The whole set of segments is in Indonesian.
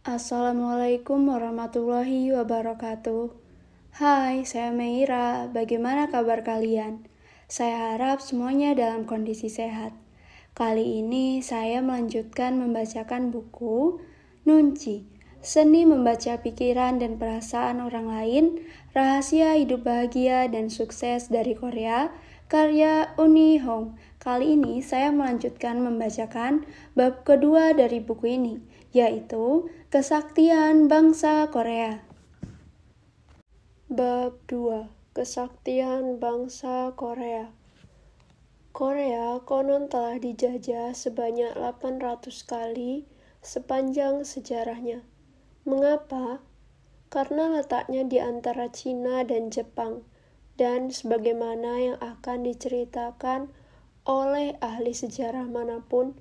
Assalamualaikum warahmatullahi wabarakatuh. Hai, saya Meira. Bagaimana kabar kalian? Saya harap semuanya dalam kondisi sehat. Kali ini saya melanjutkan membacakan buku Nunci, Seni Membaca Pikiran dan Perasaan Orang Lain, Rahasia Hidup Bahagia dan Sukses dari Korea, karya Uni Hong. Kali ini saya melanjutkan membacakan bab kedua dari buku ini, yaitu Kesaktian Bangsa Korea. Bab 2. Kesaktian Bangsa Korea. Korea konon telah dijajah sebanyak 800 kali sepanjang sejarahnya. Mengapa? Karena letaknya di antara Cina dan Jepang, dan sebagaimana yang akan diceritakan oleh ahli sejarah manapun,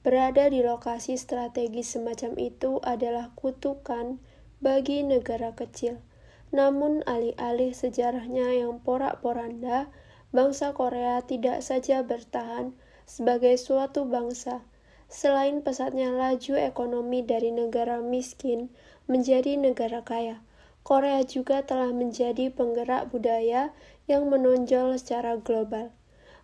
berada di lokasi strategis semacam itu adalah kutukan bagi negara kecil. Namun alih-alih sejarahnya yang porak-poranda, bangsa Korea tidak saja bertahan sebagai suatu bangsa. Selain pesatnya laju ekonomi dari negara miskin menjadi negara kaya, Korea juga telah menjadi penggerak budaya yang menonjol secara global.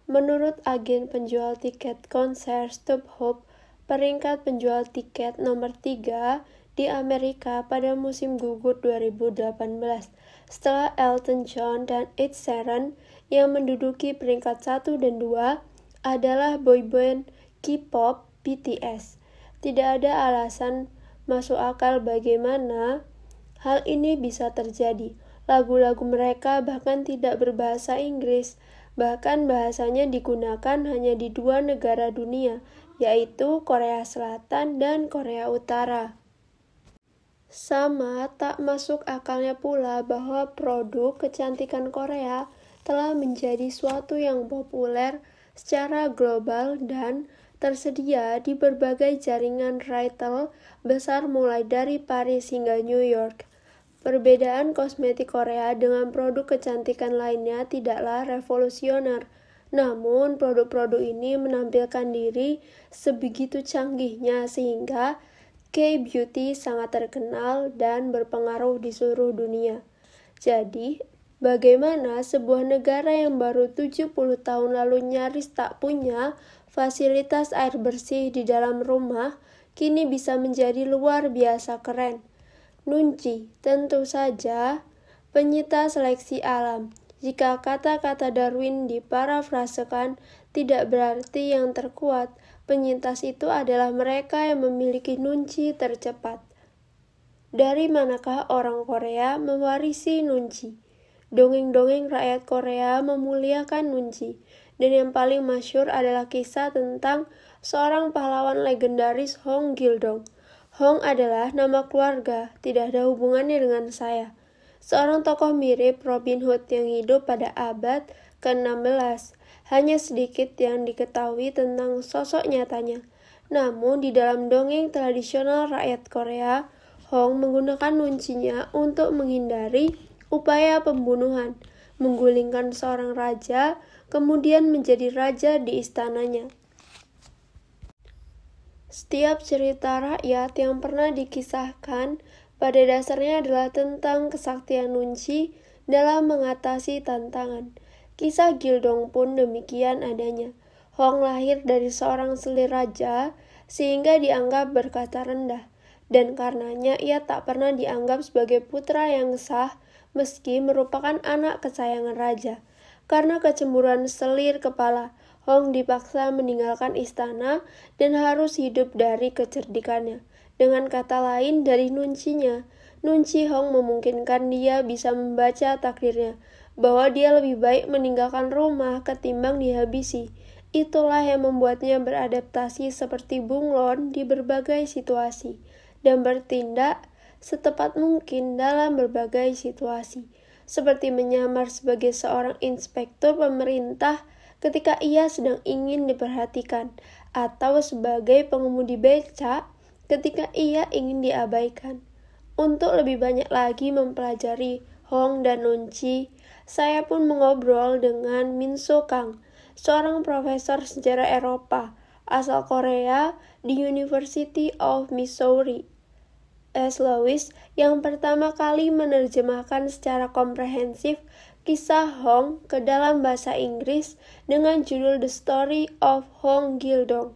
Menurut agen penjual tiket konser Stub Hop, peringkat penjual tiket nomor 3 di Amerika pada musim gugur 2018, setelah Elton John dan Ed Sheeran yang menduduki peringkat 1 dan 2 adalah boyband K-pop BTS. Tidak ada alasan masuk akal bagaimana hal ini bisa terjadi. Lagu-lagu mereka bahkan tidak berbahasa Inggris. Bahkan bahasanya digunakan hanya di 2 negara dunia, yaitu Korea Selatan dan Korea Utara. Sama tak masuk akalnya pula bahwa produk kecantikan Korea telah menjadi suatu yang populer secara global dan tersedia di berbagai jaringan retail besar mulai dari Paris hingga New York. Perbedaan kosmetik Korea dengan produk kecantikan lainnya tidaklah revolusioner, namun produk-produk ini menampilkan diri sebegitu canggihnya sehingga K-beauty sangat terkenal dan berpengaruh di seluruh dunia. Jadi, bagaimana sebuah negara yang baru 70 tahun lalu nyaris tak punya fasilitas air bersih di dalam rumah, kini bisa menjadi luar biasa keren? Nunci, tentu saja, penyita seleksi alam. Jika kata-kata Darwin diparafrasekan, tidak berarti yang terkuat. Penyintas itu adalah mereka yang memiliki nunci tercepat. Dari manakah orang Korea mewarisi nunci? Dongeng-dongeng rakyat Korea memuliakan nunci, dan yang paling masyhur adalah kisah tentang seorang pahlawan legendaris Hong Gil-dong. Hong adalah nama keluarga, tidak ada hubungannya dengan saya. Seorang tokoh mirip Robin Hood yang hidup pada abad ke-16. Hanya sedikit yang diketahui tentang sosok nyatanya. Namun di dalam dongeng tradisional rakyat Korea, Hong menggunakan nuncinya untuk menghindari upaya pembunuhan, menggulingkan seorang raja, kemudian menjadi raja di istananya. Setiap cerita rakyat yang pernah dikisahkan pada dasarnya adalah tentang kesaktian nunci dalam mengatasi tantangan. Kisah Gildong pun demikian adanya. Hong lahir dari seorang selir raja sehingga dianggap berkata rendah, dan karenanya ia tak pernah dianggap sebagai putra yang sah meski merupakan anak kesayangan raja. Karena kecemburuan selir kepala, Hong dipaksa meninggalkan istana dan harus hidup dari kecerdikannya. Dengan kata lain, dari nuncinya, nunci Hong memungkinkan dia bisa membaca takdirnya, bahwa dia lebih baik meninggalkan rumah ketimbang dihabisi. Itulah yang membuatnya beradaptasi seperti bunglon di berbagai situasi, dan bertindak setepat mungkin dalam berbagai situasi, seperti menyamar sebagai seorang inspektur pemerintah ketika ia sedang ingin diperhatikan, atau sebagai pengemudi becak ketika ia ingin diabaikan. Untuk lebih banyak lagi mempelajari Hong dan Nunci, saya pun mengobrol dengan Min So Kang, seorang profesor sejarah Eropa asal Korea di University of Missouri. S. Lewis yang pertama kali menerjemahkan secara komprehensif kisah Hong ke dalam bahasa Inggris dengan judul The Story of Hong Gildong.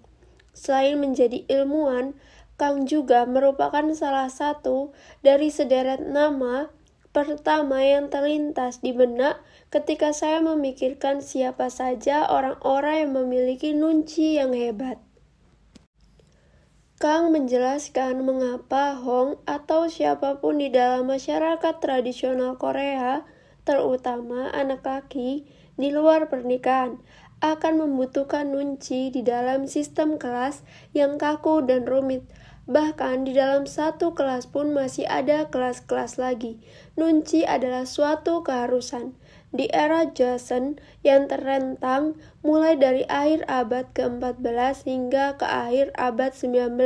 Selain menjadi ilmuwan, Kang juga merupakan salah satu dari sederet nama pertama yang terlintas di benak ketika saya memikirkan siapa saja orang-orang yang memiliki nunci yang hebat. Kang menjelaskan mengapa Hong atau siapapun di dalam masyarakat tradisional Korea, terutama anak laki di luar pernikahan, akan membutuhkan nunci di dalam sistem kelas yang kaku dan rumit. Bahkan di dalam satu kelas pun masih ada kelas-kelas lagi. Nunci adalah suatu keharusan. Di era Joseon yang terentang mulai dari akhir abad ke-14 hingga ke akhir abad 19,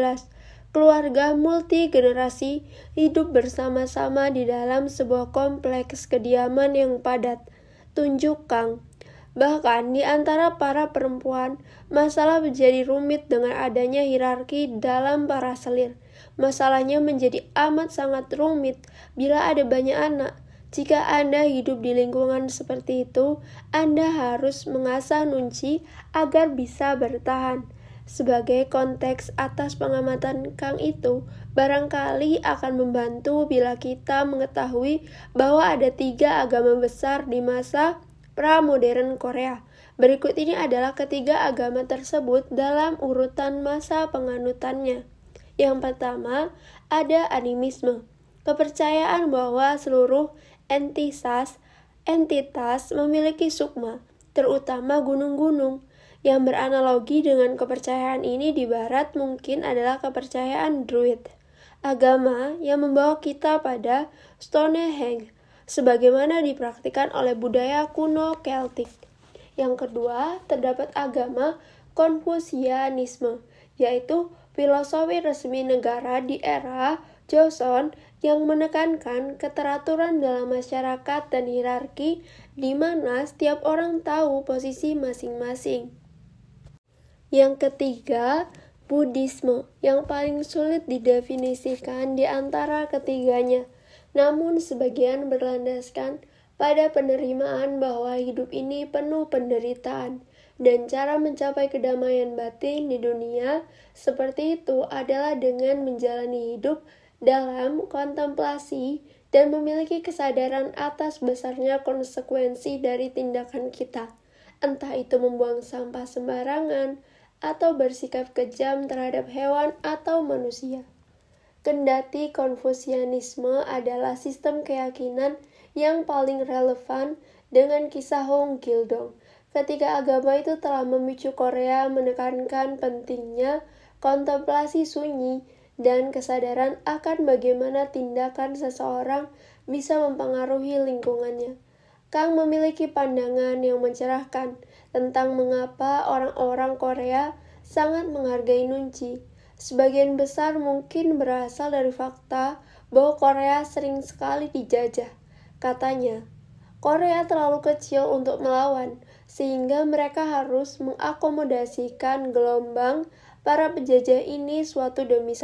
keluarga multi-generasi hidup bersama-sama di dalam sebuah kompleks kediaman yang padat. Tunjuk Kang. Bahkan di antara para perempuan, masalah menjadi rumit dengan adanya hierarki dalam para selir. Masalahnya menjadi amat sangat rumit bila ada banyak anak. Jika Anda hidup di lingkungan seperti itu, Anda harus mengasah nunci agar bisa bertahan. Sebagai konteks atas pengamatan Kang itu, barangkali akan membantu bila kita mengetahui bahwa ada 3 agama besar di masa pra-modern Korea. Berikut ini adalah ketiga agama tersebut dalam urutan masa penganutannya. Yang pertama, ada animisme. Kepercayaan bahwa seluruh entitas memiliki sukma, terutama gunung-gunung. Yang beranalogi dengan kepercayaan ini di barat mungkin adalah kepercayaan Druid. Agama yang membawa kita pada Stonehenge, sebagaimana dipraktikkan oleh budaya kuno Keltik. Yang kedua, terdapat agama Konfusianisme, yaitu filosofi resmi negara di era Joseon yang menekankan keteraturan dalam masyarakat dan hierarki di mana setiap orang tahu posisi masing-masing. Yang ketiga, Buddhisme, yang paling sulit didefinisikan di antara ketiganya. Namun sebagian berlandaskan pada penerimaan bahwa hidup ini penuh penderitaan, dan cara mencapai kedamaian batin di dunia seperti itu adalah dengan menjalani hidup dalam kontemplasi dan memiliki kesadaran atas besarnya konsekuensi dari tindakan kita, entah itu membuang sampah sembarangan atau bersikap kejam terhadap hewan atau manusia. Kendati Konfusianisme adalah sistem keyakinan yang paling relevan dengan kisah Hong Gildong. Ketiga agama itu telah memicu Korea menekankan pentingnya kontemplasi sunyi dan kesadaran akan bagaimana tindakan seseorang bisa mempengaruhi lingkungannya. Kang memiliki pandangan yang mencerahkan tentang mengapa orang-orang Korea sangat menghargai nunci. Sebagian besar mungkin berasal dari fakta bahwa Korea sering sekali dijajah. Katanya, Korea terlalu kecil untuk melawan, sehingga mereka harus mengakomodasikan gelombang para penjajah ini satu demi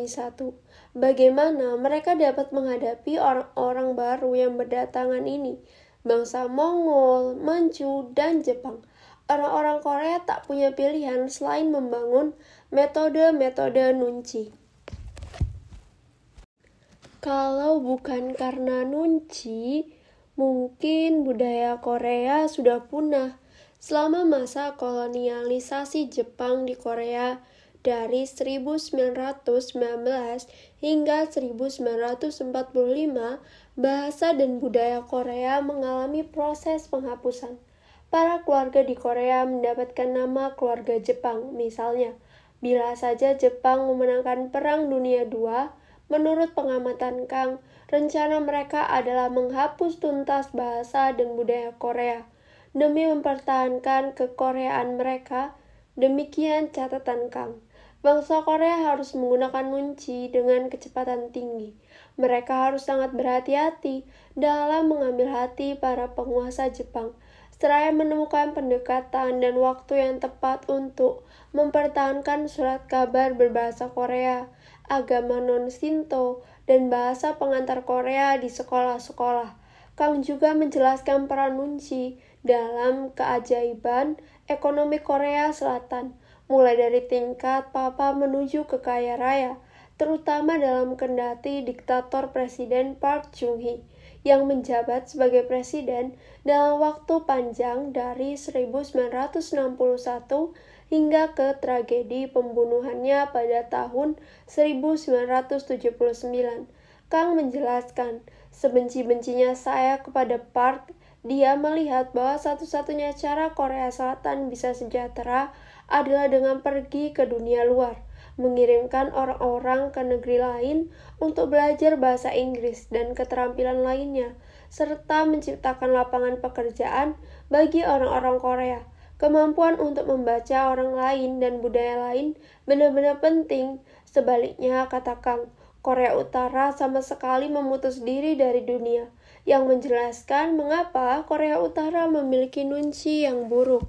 satu. Bagaimana mereka dapat menghadapi orang-orang baru yang berdatangan ini? Bangsa Mongol, Manchu, dan Jepang. Orang-orang Korea tak punya pilihan selain membangun metode-metode nunci. Kalau bukan karena nunci, mungkin budaya Korea sudah punah. Selama masa kolonialisasi Jepang di Korea dari 1919 hingga 1945, bahasa dan budaya Korea mengalami proses penghapusan. Para keluarga di Korea mendapatkan nama keluarga Jepang, misalnya. Bila saja Jepang memenangkan Perang Dunia II, menurut pengamatan Kang, rencana mereka adalah menghapus tuntas bahasa dan budaya Korea demi mempertahankan kekoreaan mereka. Demikian catatan Kang. Bangsa Korea harus menggunakan nunci dengan kecepatan tinggi. Mereka harus sangat berhati-hati dalam mengambil hati para penguasa Jepang, seraya menemukan pendekatan dan waktu yang tepat untuk mempertahankan surat kabar berbahasa Korea agama non-Shinto, dan bahasa pengantar Korea di sekolah-sekolah. Kang juga menjelaskan peran Nunci dalam keajaiban ekonomi Korea Selatan, mulai dari tingkat papa menuju ke kaya raya, terutama dalam kendati diktator Presiden Park Chung-hee yang menjabat sebagai presiden dalam waktu panjang dari 1961 hingga ke tragedi pembunuhannya pada tahun 1979. Kang menjelaskan, sebenci-bencinya saya kepada Park, dia melihat bahwa satu-satunya cara Korea Selatan bisa sejahtera adalah dengan pergi ke dunia luar, mengirimkan orang-orang ke negeri lain untuk belajar bahasa Inggris dan keterampilan lainnya, serta menciptakan lapangan pekerjaan bagi orang-orang Korea. Kemampuan untuk membaca orang lain dan budaya lain benar-benar penting. Sebaliknya, kata Kang, Korea Utara sama sekali memutus diri dari dunia, yang menjelaskan mengapa Korea Utara memiliki nunci yang buruk.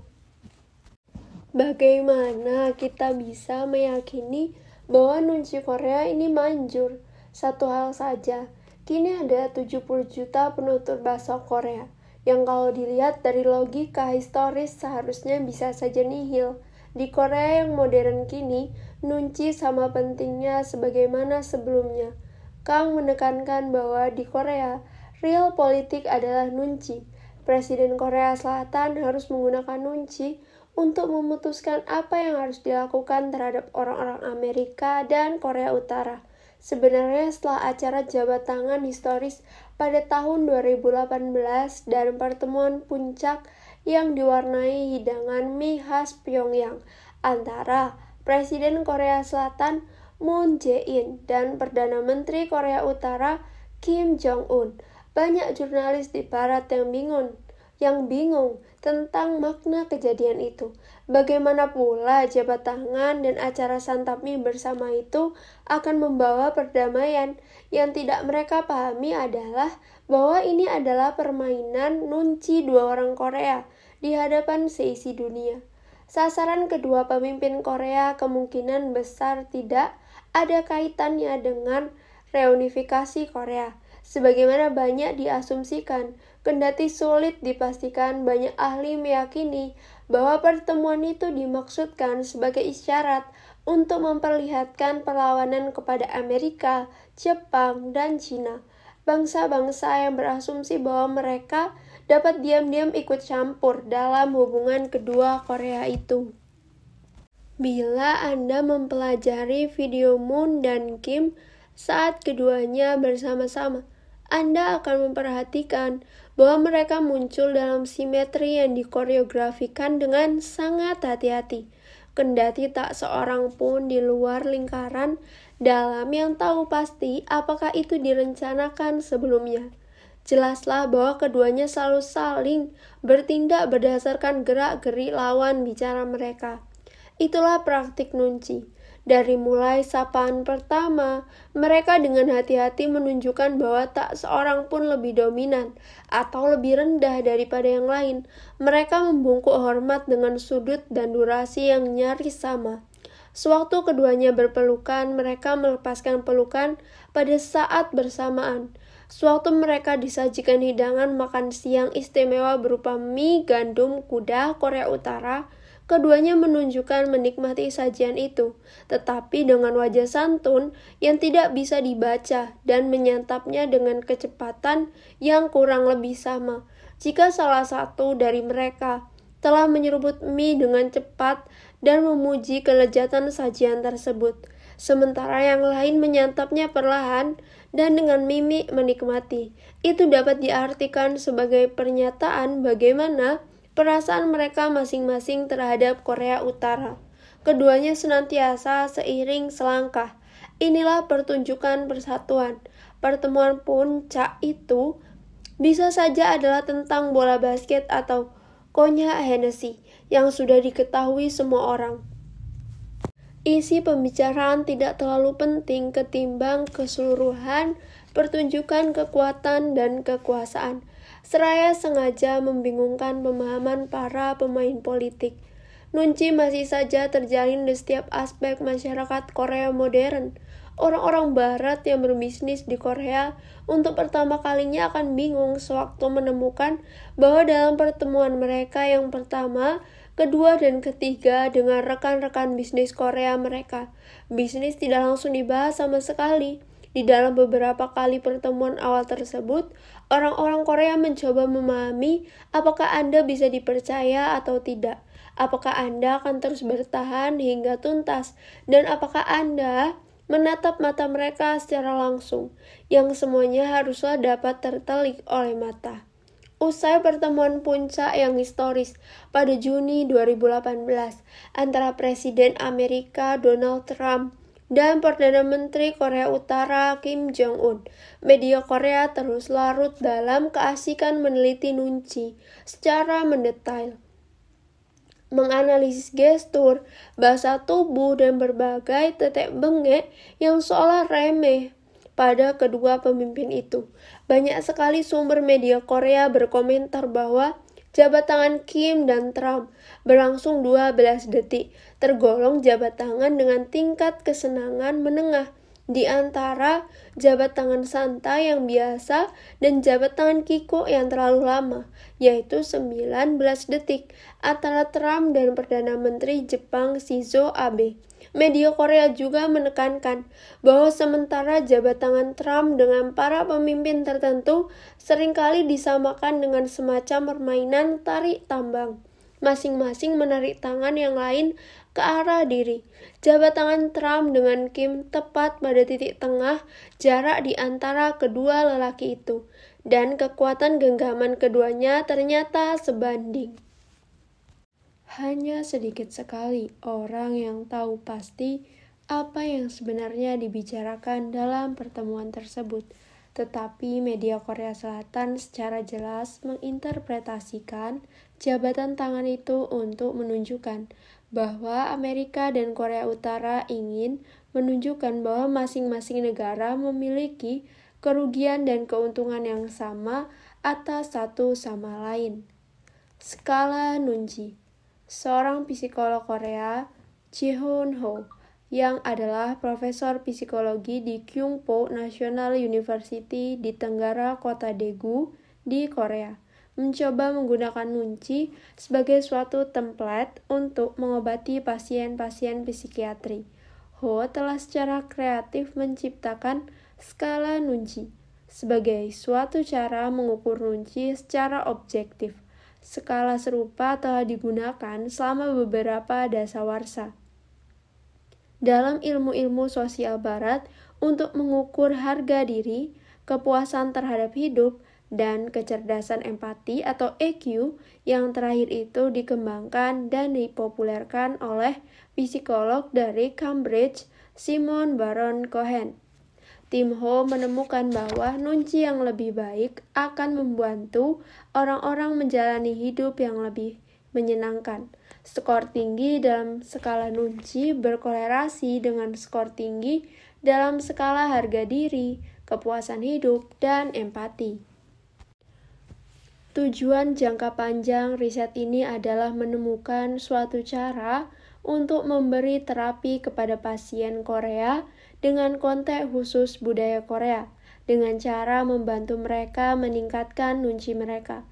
Bagaimana kita bisa meyakini bahwa nunci Korea ini manjur? Satu hal saja, kini ada 70 juta penutur bahasa Korea, yang kalau dilihat dari logika historis seharusnya bisa saja nihil. Di Korea yang modern kini, nunci sama pentingnya sebagaimana sebelumnya. Kang menekankan bahwa di Korea, real politik adalah nunci. Presiden Korea Selatan harus menggunakan nunci untuk memutuskan apa yang harus dilakukan terhadap orang-orang Amerika dan Korea Utara. Sebenarnya setelah acara jabat tangan historis pada tahun 2018 dan pertemuan puncak yang diwarnai hidangan mie khas Pyongyang antara Presiden Korea Selatan Moon Jae-in dan Perdana Menteri Korea Utara Kim Jong-un, banyak jurnalis di Barat yang bingung tentang makna kejadian itu. Bagaimana pula jabat tangan dan acara santap mie bersama itu akan membawa perdamaian? Yang tidak mereka pahami adalah bahwa ini adalah permainan nunci dua orang Korea di hadapan seisi dunia. Sasaran kedua pemimpin Korea kemungkinan besar tidak ada kaitannya dengan reunifikasi Korea, sebagaimana banyak diasumsikan. Kendati sulit dipastikan, banyak ahli meyakini bahwa pertemuan itu dimaksudkan sebagai isyarat untuk memperlihatkan perlawanan kepada Amerika, Jepang, dan Cina, bangsa-bangsa yang berasumsi bahwa mereka dapat diam-diam ikut campur dalam hubungan kedua Korea itu. Bila Anda mempelajari video Moon dan Kim saat keduanya bersama-sama, Anda akan memperhatikan bahwa mereka muncul dalam simetri yang dikoreografikan dengan sangat hati-hati, kendati tak seorang pun di luar lingkaran dalam yang tahu pasti apakah itu direncanakan sebelumnya. Jelaslah bahwa keduanya selalu saling bertindak berdasarkan gerak-gerik lawan bicara mereka. Itulah praktik nunci. Dari mulai sapaan pertama, mereka dengan hati-hati menunjukkan bahwa tak seorang pun lebih dominan atau lebih rendah daripada yang lain. Mereka membungkuk hormat dengan sudut dan durasi yang nyaris sama. Sewaktu keduanya berpelukan, mereka melepaskan pelukan pada saat bersamaan. Sewaktu mereka disajikan hidangan makan siang istimewa berupa mie gandum kuda Korea Utara, keduanya menunjukkan menikmati sajian itu, tetapi dengan wajah santun yang tidak bisa dibaca dan menyantapnya dengan kecepatan yang kurang lebih sama. Jika salah satu dari mereka telah menyeruput mie dengan cepat dan memuji kelezatan sajian tersebut, sementara yang lain menyantapnya perlahan dan dengan mimik menikmati, itu dapat diartikan sebagai pernyataan bagaimana perasaan mereka masing-masing terhadap Korea Utara. Keduanya senantiasa seiring selangkah. Inilah pertunjukan persatuan. Pertemuan puncak itu bisa saja adalah tentang bola basket atau konyak Hennessy yang sudah diketahui semua orang. Isi pembicaraan tidak terlalu penting ketimbang keseluruhan pertunjukan kekuatan dan kekuasaan. Seraya sengaja membingungkan pemahaman para pemain politik. Nunci masih saja terjalin di setiap aspek masyarakat Korea modern. Orang-orang barat yang berbisnis di Korea untuk pertama kalinya akan bingung sewaktu menemukan bahwa dalam pertemuan mereka yang pertama, kedua, dan ketiga dengan rekan-rekan bisnis Korea mereka, bisnis tidak langsung dibahas sama sekali. Di dalam beberapa kali pertemuan awal tersebut, orang-orang Korea mencoba memahami apakah Anda bisa dipercaya atau tidak, apakah Anda akan terus bertahan hingga tuntas, dan apakah Anda menatap mata mereka secara langsung, yang semuanya haruslah dapat tertelik oleh mata. Usai pertemuan puncak yang historis pada Juni 2018 antara Presiden Amerika Donald Trump dan Perdana Menteri Korea Utara Kim Jong-un, media Korea terus larut dalam keasikan meneliti Nunci secara mendetail, menganalisis gestur, bahasa tubuh, dan berbagai tetek bengek yang seolah remeh pada kedua pemimpin itu. Banyak sekali sumber media Korea berkomentar bahwa jabat tangan Kim dan Trump berlangsung 12 detik, tergolong jabat tangan dengan tingkat kesenangan menengah di antara jabat tangan santai yang biasa dan jabat tangan kikuk yang terlalu lama, yaitu 19 detik antara Trump dan Perdana Menteri Jepang Shinzo Abe. Media Korea juga menekankan bahwa sementara jabat tangan Trump dengan para pemimpin tertentu seringkali disamakan dengan semacam permainan tarik tambang, masing-masing menarik tangan yang lain ke arah diri. Jabat tangan Trump dengan Kim tepat pada titik tengah jarak di antara kedua lelaki itu, dan kekuatan genggaman keduanya ternyata sebanding. Hanya sedikit sekali orang yang tahu pasti apa yang sebenarnya dibicarakan dalam pertemuan tersebut, tetapi media Korea Selatan secara jelas menginterpretasikan jabatan tangan itu untuk menunjukkan bahwa Amerika dan Korea Utara ingin menunjukkan bahwa masing-masing negara memiliki kerugian dan keuntungan yang sama atas satu sama lain. Skala Nunci. Seorang psikolog Korea, Ji-hoon Ho, yang adalah profesor psikologi di Kyungpo National University di Tenggara Kota Daegu di Korea, mencoba menggunakan Nunci sebagai suatu template untuk mengobati pasien-pasien psikiatri. Ho telah secara kreatif menciptakan skala Nunci sebagai suatu cara mengukur Nunci secara objektif. Skala serupa telah digunakan selama beberapa dasawarsa dalam ilmu-ilmu sosial barat untuk mengukur harga diri, kepuasan terhadap hidup, dan kecerdasan empati atau EQ yang terakhir itu dikembangkan dan dipopulerkan oleh psikolog dari Cambridge, Simon Baron Cohen. Tim Ho menemukan bahwa Nunci yang lebih baik akan membantu orang-orang menjalani hidup yang lebih menyenangkan. Skor tinggi dalam skala Nunci berkorelasi dengan skor tinggi dalam skala harga diri, kepuasan hidup, dan empati. Tujuan jangka panjang riset ini adalah menemukan suatu cara untuk memberi terapi kepada pasien Korea dengan konteks khusus budaya Korea, dengan cara membantu mereka meningkatkan Nunci mereka.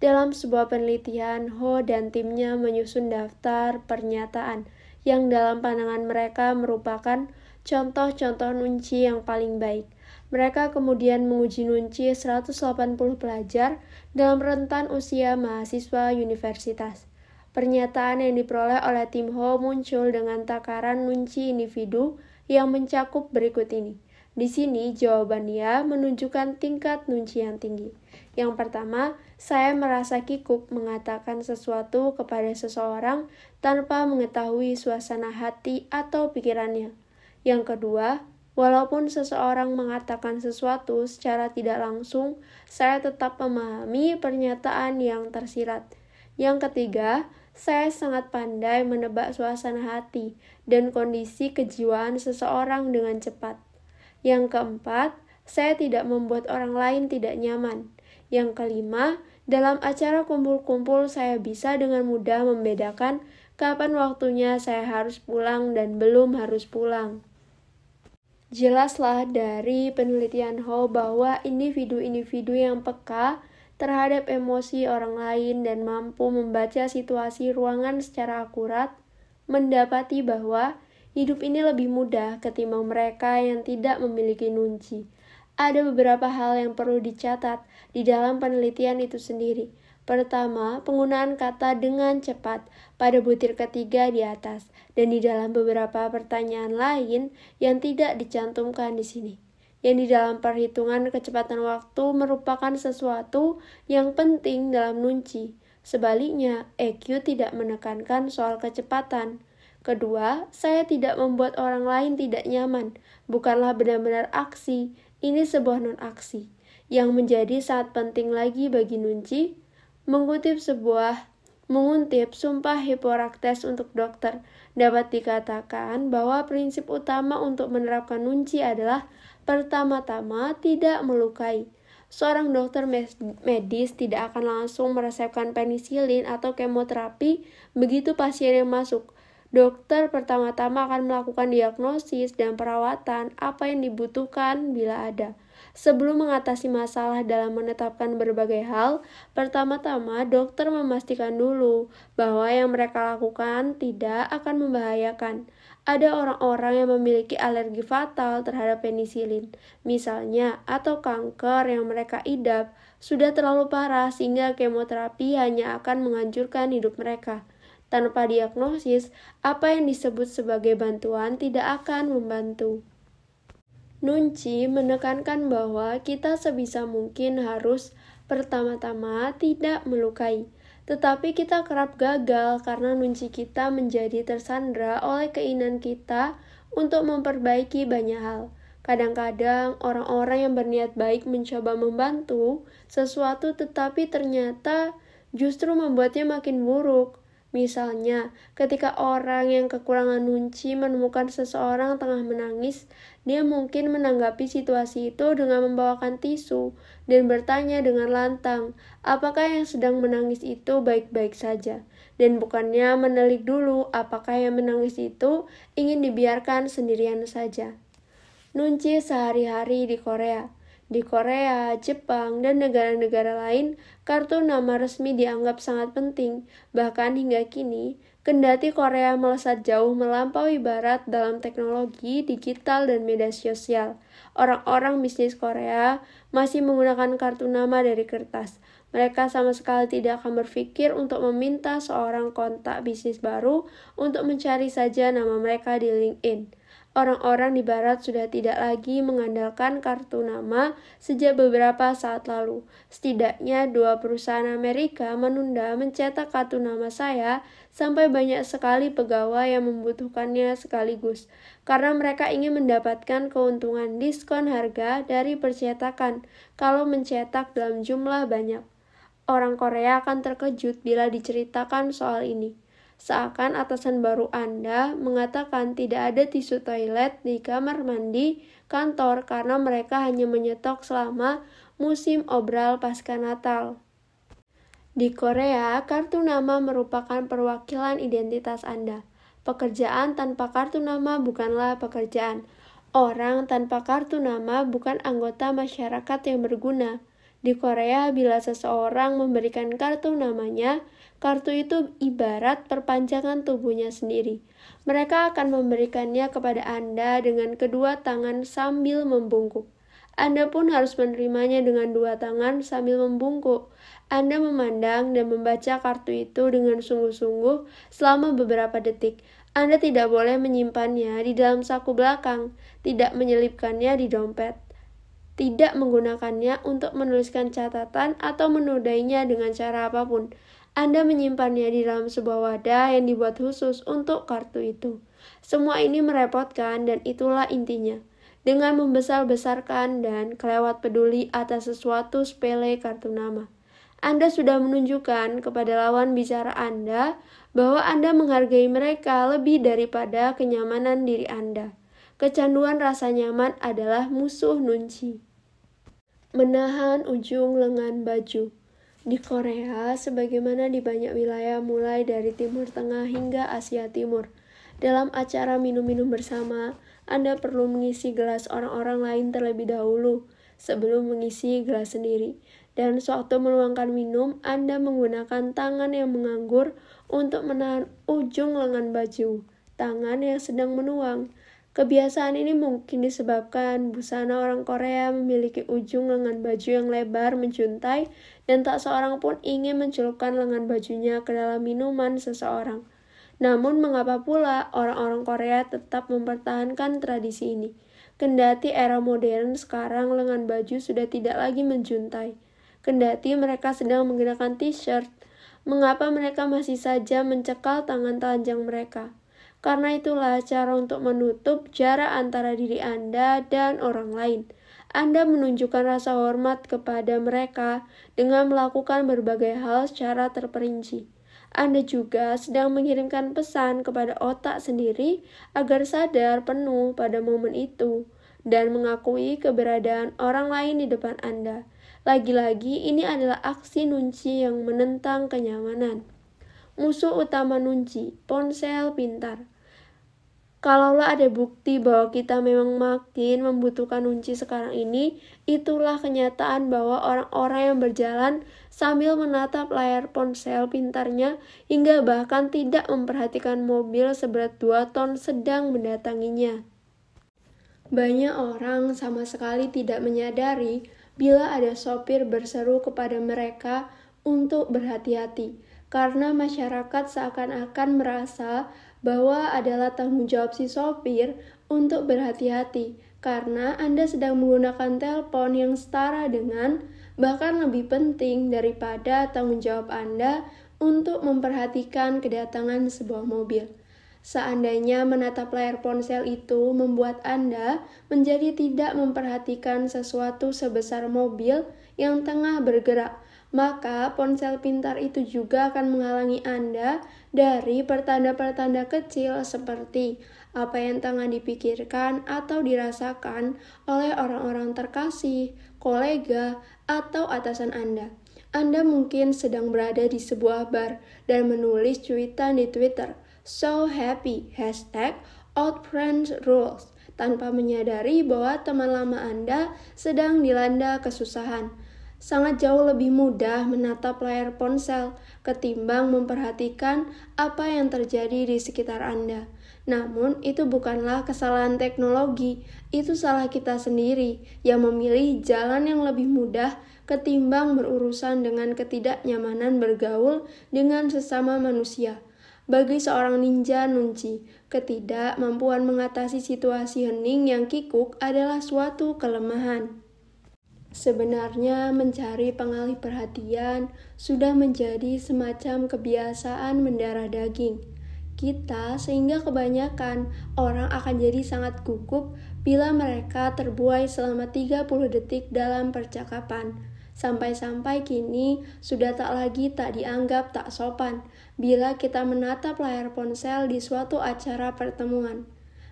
Dalam sebuah penelitian, Ho dan timnya menyusun daftar pernyataan yang dalam pandangan mereka merupakan contoh-contoh Nunci yang paling baik. Mereka kemudian menguji Nunci 180 pelajar dalam rentan usia mahasiswa universitas. Pernyataan yang diperoleh oleh tim Ho muncul dengan takaran Nunci individu yang mencakup berikut ini. Di sini jawabannya menunjukkan tingkat Nunci yang tinggi. Yang pertama, saya merasa kikuk mengatakan sesuatu kepada seseorang tanpa mengetahui suasana hati atau pikirannya. Yang kedua, walaupun seseorang mengatakan sesuatu secara tidak langsung, saya tetap memahami pernyataan yang tersirat. Yang ketiga, saya sangat pandai menebak suasana hati dan kondisi kejiwaan seseorang dengan cepat. Yang keempat, saya tidak membuat orang lain tidak nyaman. Yang kelima, dalam acara kumpul-kumpul saya bisa dengan mudah membedakan kapan waktunya saya harus pulang dan belum harus pulang. Jelaslah dari penelitian Ho bahwa individu-individu yang peka terhadap emosi orang lain dan mampu membaca situasi ruangan secara akurat, mendapati bahwa hidup ini lebih mudah ketimbang mereka yang tidak memiliki nunci. Ada beberapa hal yang perlu dicatat di dalam penelitian itu sendiri. Pertama, penggunaan kata dengan cepat pada butir ketiga di atas dan di dalam beberapa pertanyaan lain yang tidak dicantumkan di sini. Yang di dalam perhitungan kecepatan waktu merupakan sesuatu yang penting dalam nunci. Sebaliknya, EQ tidak menekankan soal kecepatan. Kedua, saya tidak membuat orang lain tidak nyaman. Bukanlah benar-benar aksi, ini sebuah non-aksi. Yang menjadi sangat penting lagi bagi nunci, mengutip sumpah Hippocrates untuk dokter, dapat dikatakan bahwa prinsip utama untuk menerapkan nunci adalah pertama-tama tidak melukai. Seorang dokter medis tidak akan langsung meresepkan penisilin atau kemoterapi begitu pasien yang masuk. Dokter pertama-tama akan melakukan diagnosis dan perawatan apa yang dibutuhkan bila ada. Sebelum mengatasi masalah dalam menetapkan berbagai hal, pertama-tama dokter memastikan dulu bahwa yang mereka lakukan tidak akan membahayakan. Ada orang-orang yang memiliki alergi fatal terhadap penisilin, misalnya, atau kanker yang mereka idap sudah terlalu parah sehingga kemoterapi hanya akan menghancurkan hidup mereka. Tanpa diagnosis, apa yang disebut sebagai bantuan tidak akan membantu. Nunci menekankan bahwa kita sebisa mungkin harus pertama-tama tidak melukai. Tetapi kita kerap gagal karena nunci kita menjadi tersandra oleh keinginan kita untuk memperbaiki banyak hal. Kadang-kadang orang-orang yang berniat baik mencoba membantu sesuatu tetapi ternyata justru membuatnya makin buruk. Misalnya, ketika orang yang kekurangan nunci menemukan seseorang tengah menangis, dia mungkin menanggapi situasi itu dengan membawakan tisu dan bertanya dengan lantang, apakah yang sedang menangis itu baik-baik saja? Dan bukannya menelik dulu apakah yang menangis itu ingin dibiarkan sendirian saja. Nunci sehari-hari di Korea. Di Korea, Jepang, dan negara-negara lain, kartu nama resmi dianggap sangat penting. Bahkan hingga kini, kendati Korea melesat jauh melampaui Barat dalam teknologi, digital, dan media sosial, orang-orang bisnis Korea masih menggunakan kartu nama dari kertas. Mereka sama sekali tidak akan berpikir untuk meminta seorang kontak bisnis baru untuk mencari saja nama mereka di LinkedIn. Orang-orang di Barat sudah tidak lagi mengandalkan kartu nama sejak beberapa saat lalu. Setidaknya 2 perusahaan Amerika menunda mencetak kartu nama saya sampai banyak sekali pegawai yang membutuhkannya sekaligus, karena mereka ingin mendapatkan keuntungan diskon harga dari percetakan kalau mencetak dalam jumlah banyak. Orang Korea akan terkejut bila diceritakan soal ini. Seakan atasan baru Anda mengatakan tidak ada tisu toilet di kamar mandi kantor karena mereka hanya menyetok selama musim obral pasca Natal. Di Korea, kartu nama merupakan perwakilan identitas Anda. Pekerjaan tanpa kartu nama bukanlah pekerjaan. Orang tanpa kartu nama bukan anggota masyarakat yang berguna. Di Korea, bila seseorang memberikan kartu namanya, kartu itu ibarat perpanjangan tubuhnya sendiri. Mereka akan memberikannya kepada Anda dengan kedua tangan sambil membungkuk. Anda pun harus menerimanya dengan 2 tangan sambil membungkuk. Anda memandang dan membaca kartu itu dengan sungguh-sungguh selama beberapa detik. Anda tidak boleh menyimpannya di dalam saku belakang, tidak menyelipkannya di dompet, tidak menggunakannya untuk menuliskan catatan atau menodainya dengan cara apapun. Anda menyimpannya di dalam sebuah wadah yang dibuat khusus untuk kartu itu. Semua ini merepotkan dan itulah intinya. Dengan membesar-besarkan dan kelewat peduli atas sesuatu sepele kartu nama, Anda sudah menunjukkan kepada lawan bicara Anda bahwa Anda menghargai mereka lebih daripada kenyamanan diri Anda. Kecanduan rasa nyaman adalah musuh nunci. Menahan ujung lengan baju. Di Korea, sebagaimana di banyak wilayah mulai dari Timur Tengah hingga Asia Timur, dalam acara minum-minum bersama, Anda perlu mengisi gelas orang-orang lain terlebih dahulu sebelum mengisi gelas sendiri. Dan sewaktu menuangkan minum, Anda menggunakan tangan yang menganggur untuk menahan ujung lengan baju, tangan yang sedang menuang. Kebiasaan ini mungkin disebabkan busana orang Korea memiliki ujung lengan baju yang lebar menjuntai dan tak seorang pun ingin mencelupkan lengan bajunya ke dalam minuman seseorang. Namun mengapa pula orang-orang Korea tetap mempertahankan tradisi ini? Kendati era modern sekarang lengan baju sudah tidak lagi menjuntai. Kendati mereka sedang menggunakan t-shirt, mengapa mereka masih saja mencekal tangan telanjang mereka? Karena itulah cara untuk menutup jarak antara diri Anda dan orang lain. Anda menunjukkan rasa hormat kepada mereka dengan melakukan berbagai hal secara terperinci. Anda juga sedang mengirimkan pesan kepada otak sendiri agar sadar penuh pada momen itu dan mengakui keberadaan orang lain di depan Anda. Lagi-lagi, ini adalah aksi nunci yang menentang kenyamanan. Musuh utama nunci, ponsel pintar. Kalaulah ada bukti bahwa kita memang makin membutuhkan kunci sekarang ini, itulah kenyataan bahwa orang-orang yang berjalan sambil menatap layar ponsel pintarnya hingga bahkan tidak memperhatikan mobil seberat 2 ton sedang mendatanginya. Banyak orang sama sekali tidak menyadari bila ada sopir berseru kepada mereka untuk berhati-hati, karena masyarakat seakan-akan merasa bahwa adalah tanggung jawab si sopir untuk berhati-hati karena Anda sedang menggunakan telepon yang setara dengan, bahkan lebih penting daripada tanggung jawab Anda untuk memperhatikan kedatangan sebuah mobil. Seandainya menatap layar ponsel itu membuat Anda menjadi tidak memperhatikan sesuatu sebesar mobil yang tengah bergerak, maka ponsel pintar itu juga akan menghalangi Anda dari pertanda-pertanda kecil seperti apa yang tengah dipikirkan atau dirasakan oleh orang-orang terkasih, kolega, atau atasan Anda. Anda mungkin sedang berada di sebuah bar dan menulis cuitan di Twitter, "So happy, #OutFriendsRules," tanpa menyadari bahwa teman lama Anda sedang dilanda kesusahan. Sangat jauh lebih mudah menatap layar ponsel ketimbang memperhatikan apa yang terjadi di sekitar Anda. Namun, itu bukanlah kesalahan teknologi, itu salah kita sendiri yang memilih jalan yang lebih mudah ketimbang berurusan dengan ketidaknyamanan bergaul dengan sesama manusia. Bagi seorang ninja nunci, ketidakmampuan mengatasi situasi hening yang kikuk adalah suatu kelemahan. Sebenarnya mencari pengalih perhatian sudah menjadi semacam kebiasaan mendarah daging kita, sehingga kebanyakan orang akan jadi sangat gugup bila mereka terbuai selama 30 detik dalam percakapan. Sampai-sampai kini sudah tak dianggap tak sopan bila kita menatap layar ponsel di suatu acara pertemuan.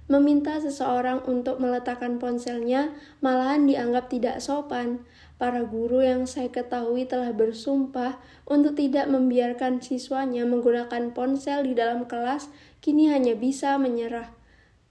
Meminta seseorang untuk meletakkan ponselnya malahan dianggap tidak sopan. Para guru yang saya ketahui telah bersumpah untuk tidak membiarkan siswanya menggunakan ponsel di dalam kelas, kini hanya bisa menyerah.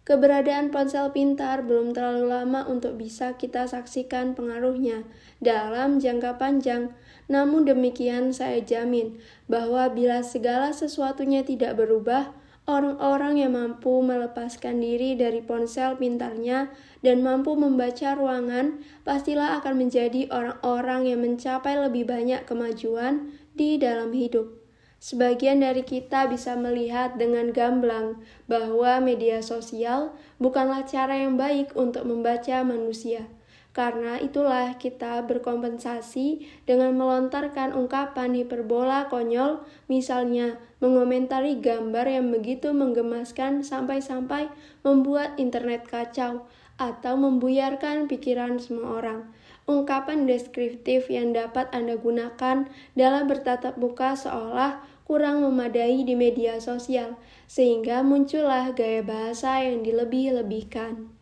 Keberadaan ponsel pintar belum terlalu lama untuk bisa kita saksikan pengaruhnya dalam jangka panjang. Namun demikian saya jamin bahwa bila segala sesuatunya tidak berubah, orang-orang yang mampu melepaskan diri dari ponsel pintarnya dan mampu membaca ruangan pastilah akan menjadi orang-orang yang mencapai lebih banyak kemajuan di dalam hidup. Sebagian dari kita bisa melihat dengan gamblang bahwa media sosial bukanlah cara yang baik untuk membaca manusia. Karena itulah kita berkompensasi dengan melontarkan ungkapan hiperbola konyol, misalnya mengomentari gambar yang begitu menggemaskan sampai-sampai membuat internet kacau atau membuyarkan pikiran semua orang. Ungkapan deskriptif yang dapat Anda gunakan dalam bertatap muka seolah kurang memadai di media sosial, sehingga muncullah gaya bahasa yang dilebih-lebihkan.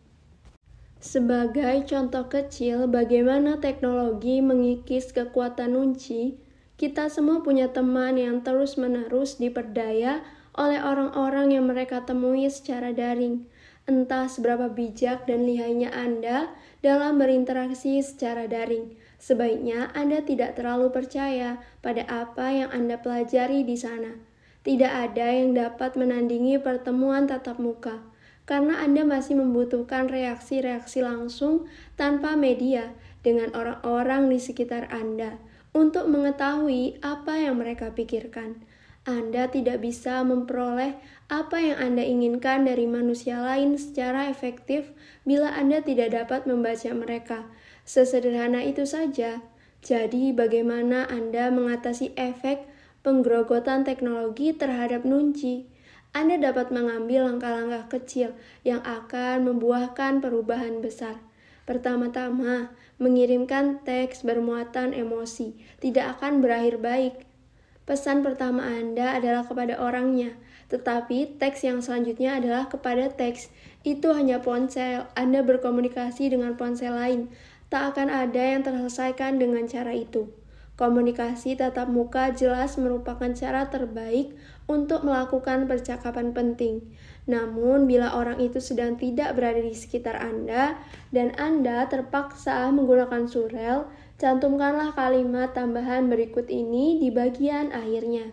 Sebagai contoh kecil bagaimana teknologi mengikis kekuatan nunci, kita semua punya teman yang terus-menerus diperdaya oleh orang-orang yang mereka temui secara daring. entah seberapa bijak dan lihainya Anda dalam berinteraksi secara daring. Sebaiknya Anda tidak terlalu percaya pada apa yang Anda pelajari di sana. Tidak ada yang dapat menandingi pertemuan tatap muka, karena Anda masih membutuhkan reaksi-reaksi langsung tanpa media dengan orang-orang di sekitar Anda untuk mengetahui apa yang mereka pikirkan. Anda tidak bisa memperoleh apa yang Anda inginkan dari manusia lain secara efektif bila Anda tidak dapat membaca mereka. Sesederhana itu saja. Jadi, bagaimana Anda mengatasi efek penggerogotan teknologi terhadap nunci? Anda dapat mengambil langkah-langkah kecil yang akan membuahkan perubahan besar. Pertama-tama, mengirimkan teks bermuatan emosi tidak akan berakhir baik. Pesan pertama Anda adalah kepada orangnya, tetapi teks yang selanjutnya adalah kepada teks. Itu hanya ponsel. Anda berkomunikasi dengan ponsel lain. Tak akan ada yang terselesaikan dengan cara itu. Komunikasi tatap muka jelas merupakan cara terbaik untuk melakukan percakapan penting. Namun, bila orang itu sedang tidak berada di sekitar Anda dan Anda terpaksa menggunakan surel, cantumkanlah kalimat tambahan berikut ini di bagian akhirnya.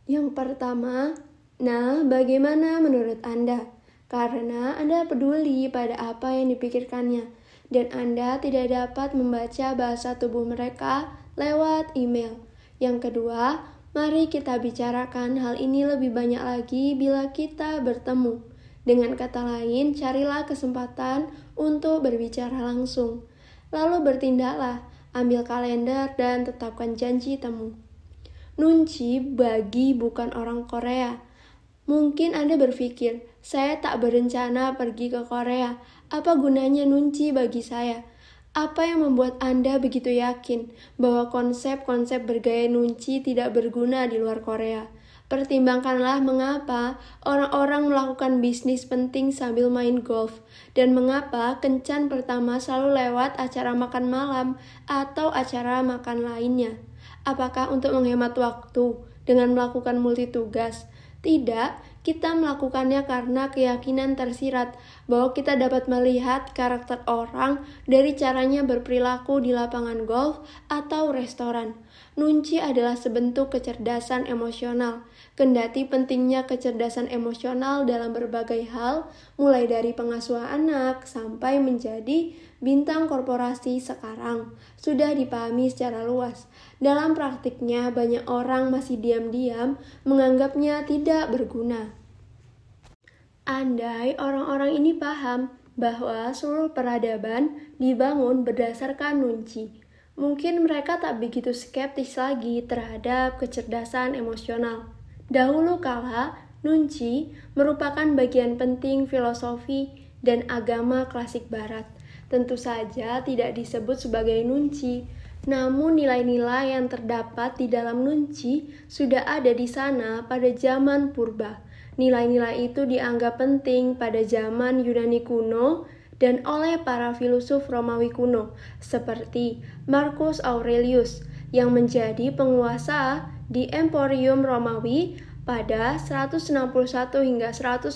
Yang pertama, nah, bagaimana menurut Anda? Karena Anda peduli pada apa yang dipikirkannya, dan Anda tidak dapat membaca bahasa tubuh mereka lewat email. Yang kedua, mari kita bicarakan hal ini lebih banyak lagi bila kita bertemu. Dengan kata lain, carilah kesempatan untuk berbicara langsung. Lalu bertindaklah, ambil kalender dan tetapkan janji temu. Nunci bagi bukan orang Korea. Mungkin Anda berpikir, saya tak berencana pergi ke Korea. Apa gunanya nunci bagi saya? Apa yang membuat Anda begitu yakin bahwa konsep-konsep bergaya nunci tidak berguna di luar Korea? Pertimbangkanlah mengapa orang-orang melakukan bisnis penting sambil main golf, dan mengapa kencan pertama selalu lewat acara makan malam atau acara makan lainnya. Apakah untuk menghemat waktu dengan melakukan multitugas? Tidak, kita melakukannya karena keyakinan tersirat bahwa kita dapat melihat karakter orang dari caranya berperilaku di lapangan golf atau restoran. Nunci adalah sebentuk kecerdasan emosional. Kendati pentingnya kecerdasan emosional dalam berbagai hal, mulai dari pengasuhan anak sampai menjadi bintang korporasi sekarang, sudah dipahami secara luas. Dalam praktiknya, banyak orang masih diam-diam menganggapnya tidak berguna. Andai orang-orang ini paham bahwa seluruh peradaban dibangun berdasarkan nunci, mungkin mereka tak begitu skeptis lagi terhadap kecerdasan emosional. Dahulu kala, nunci merupakan bagian penting filosofi dan agama klasik barat. Tentu saja tidak disebut sebagai nunci, namun nilai-nilai yang terdapat di dalam nunci sudah ada di sana pada zaman purba. Nilai-nilai itu dianggap penting pada zaman Yunani kuno dan oleh para filsuf Romawi kuno, seperti Marcus Aurelius, yang menjadi penguasa di Emporium Romawi pada 161 hingga 180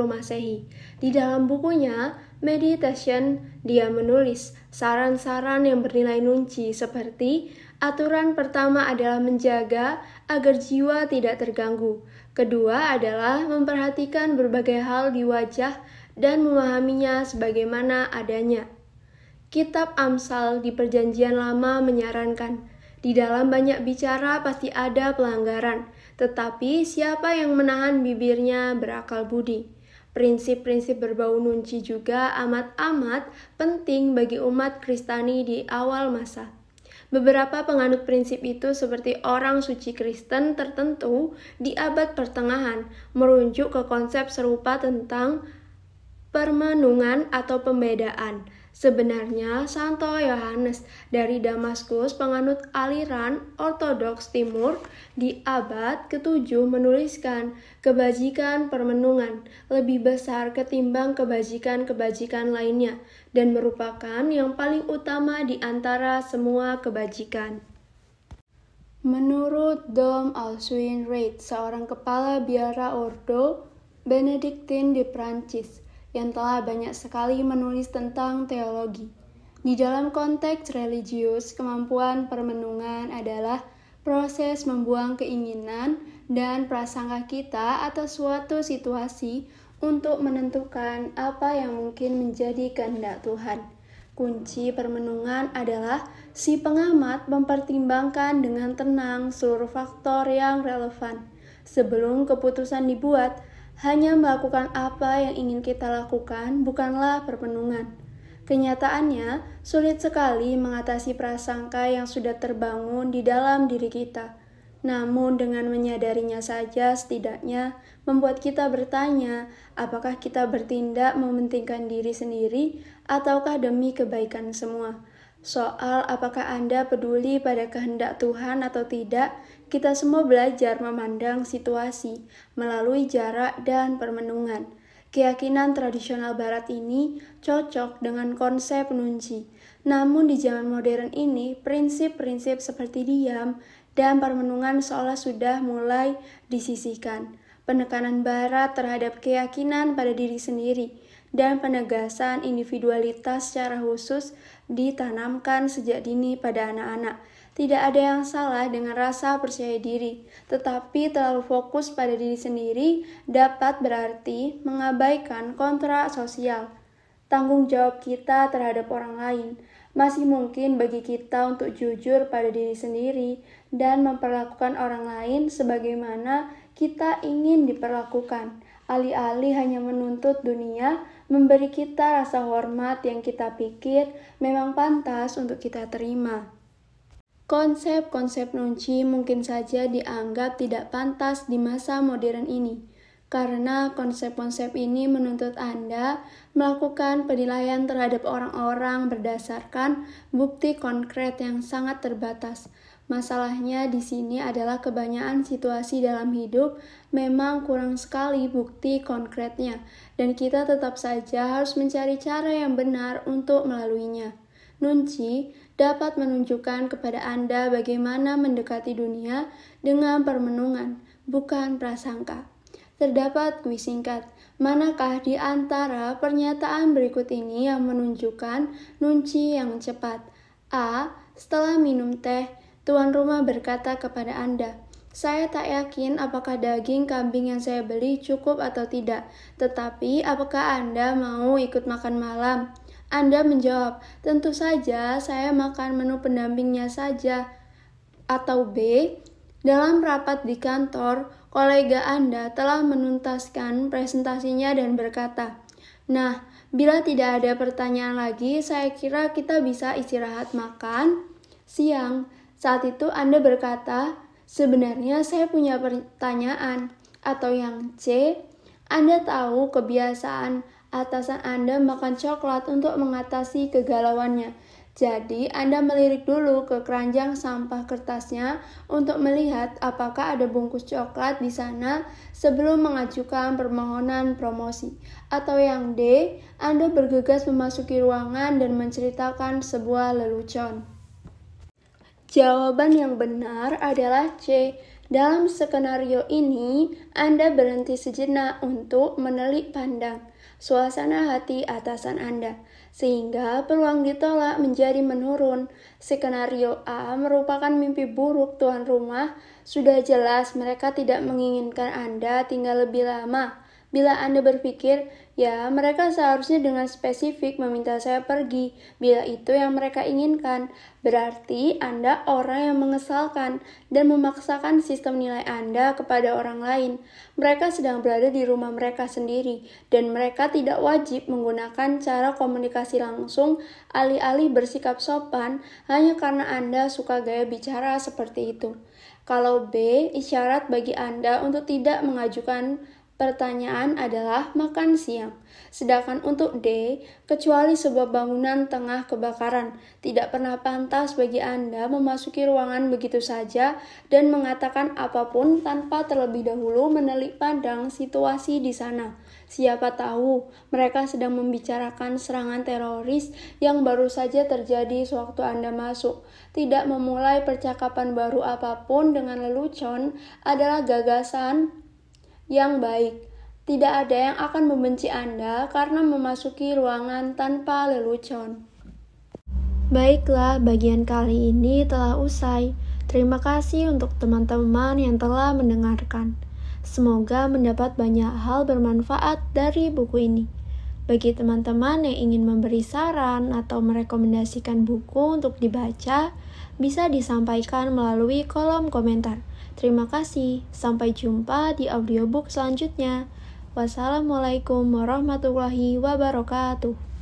Masehi. Di dalam bukunya Meditation, dia menulis saran-saran yang bernilai nunci seperti aturan pertama adalah menjaga agar jiwa tidak terganggu. Kedua adalah memperhatikan berbagai hal di wajah dan memahaminya sebagaimana adanya. Kitab Amsal di Perjanjian Lama menyarankan, di dalam banyak bicara pasti ada pelanggaran, tetapi siapa yang menahan bibirnya berakal budi. Prinsip-prinsip berbau nunci juga amat-amat penting bagi umat Kristiani di awal masa. Beberapa penganut prinsip itu seperti orang suci Kristen tertentu di abad pertengahan merujuk ke konsep serupa tentang permenungan atau pembedaan. Sebenarnya, Santo Yohanes dari Damaskus, penganut aliran Ortodoks Timur di abad ke-7 menuliskan, kebajikan permenungan lebih besar ketimbang kebajikan-kebajikan lainnya dan merupakan yang paling utama di antara semua kebajikan. Menurut Dom Alcuin Reid, seorang kepala biara ordo Benediktin di Prancis, yang telah banyak sekali menulis tentang teologi. Di dalam konteks religius, kemampuan permenungan adalah proses membuang keinginan dan prasangka kita atas suatu situasi untuk menentukan apa yang mungkin menjadi kehendak Tuhan. Kunci permenungan adalah si pengamat mempertimbangkan dengan tenang seluruh faktor yang relevan. Sebelum keputusan dibuat, hanya melakukan apa yang ingin kita lakukan bukanlah permenungan. Kenyataannya, sulit sekali mengatasi prasangka yang sudah terbangun di dalam diri kita. Namun dengan menyadarinya saja setidaknya membuat kita bertanya, apakah kita bertindak mementingkan diri sendiri ataukah demi kebaikan semua. Soal apakah Anda peduli pada kehendak Tuhan atau tidak, kita semua belajar memandang situasi melalui jarak dan permenungan. Keyakinan tradisional barat ini cocok dengan konsep nunci. Namun di zaman modern ini, prinsip-prinsip seperti diam dan permenungan seolah sudah mulai disisihkan. Penekanan barat terhadap keyakinan pada diri sendiri dan penegasan individualitas secara khusus ditanamkan sejak dini pada anak-anak. Tidak ada yang salah dengan rasa percaya diri, tetapi terlalu fokus pada diri sendiri dapat berarti mengabaikan kontrak sosial. Tanggung jawab kita terhadap orang lain. Masih mungkin bagi kita untuk jujur pada diri sendiri dan memperlakukan orang lain sebagaimana kita ingin diperlakukan, alih-alih hanya menuntut dunia memberi kita rasa hormat yang kita pikir memang pantas untuk kita terima. Konsep-konsep nunci mungkin saja dianggap tidak pantas di masa modern ini, karena konsep-konsep ini menuntut Anda melakukan penilaian terhadap orang-orang berdasarkan bukti konkret yang sangat terbatas. Masalahnya di sini adalah kebanyakan situasi dalam hidup memang kurang sekali bukti konkretnya, dan kita tetap saja harus mencari cara yang benar untuk melaluinya. Nunci dapat menunjukkan kepada Anda bagaimana mendekati dunia dengan permenungan, bukan prasangka. Terdapat kuis singkat. Manakah di antara pernyataan berikut ini yang menunjukkan nunci yang cepat? A. Setelah minum teh, tuan rumah berkata kepada Anda, "Saya tak yakin apakah daging kambing yang saya beli cukup atau tidak, tetapi apakah Anda mau ikut makan malam?" Anda menjawab, "Tentu saja, saya makan menu pendampingnya saja." Atau B. Dalam rapat di kantor, kolega Anda telah menuntaskan presentasinya dan berkata, "Nah, bila tidak ada pertanyaan lagi, saya kira kita bisa istirahat makan siang." Saat itu Anda berkata, "Sebenarnya saya punya pertanyaan." Atau yang C, Anda tahu kebiasaan atasan Anda makan coklat untuk mengatasi kegalauannya. Jadi, Anda melirik dulu ke keranjang sampah kertasnya untuk melihat apakah ada bungkus coklat di sana sebelum mengajukan permohonan promosi. Atau yang D, Anda bergegas memasuki ruangan dan menceritakan sebuah lelucon. Jawaban yang benar adalah C. Dalam skenario ini, Anda berhenti sejenak untuk menelik pandang suasana hati atasan Anda, sehingga peluang ditolak menjadi menurun. Skenario A merupakan mimpi buruk tuan rumah. Sudah jelas mereka tidak menginginkan Anda tinggal lebih lama. Bila Anda berpikir, ya mereka seharusnya dengan spesifik meminta saya pergi, bila itu yang mereka inginkan, berarti Anda orang yang mengesalkan dan memaksakan sistem nilai Anda kepada orang lain. Mereka sedang berada di rumah mereka sendiri, dan mereka tidak wajib menggunakan cara komunikasi langsung alih-alih bersikap sopan hanya karena Anda suka gaya bicara seperti itu. Kalau B, isyarat bagi Anda untuk tidak mengajukan pertanyaan adalah makan siang. Sedangkan untuk D, kecuali sebuah bangunan tengah kebakaran, tidak pernah pantas bagi Anda memasuki ruangan begitu saja dan mengatakan apapun tanpa terlebih dahulu menelik pandang situasi di sana. Siapa tahu mereka sedang membicarakan serangan teroris yang baru saja terjadi sewaktu Anda masuk. Tidak memulai percakapan baru apapun dengan lelucon adalah gagasan yang baik. Tidak ada yang akan membenci Anda karena memasuki ruangan tanpa lelucon. Baiklah, bagian kali ini telah usai. Terima kasih untuk teman-teman yang telah mendengarkan. Semoga mendapat banyak hal bermanfaat dari buku ini. Bagi teman-teman yang ingin memberi saran atau merekomendasikan buku untuk dibaca, bisa disampaikan melalui kolom komentar. Terima kasih, sampai jumpa di audiobook selanjutnya. Wassalamualaikum warahmatullahi wabarakatuh.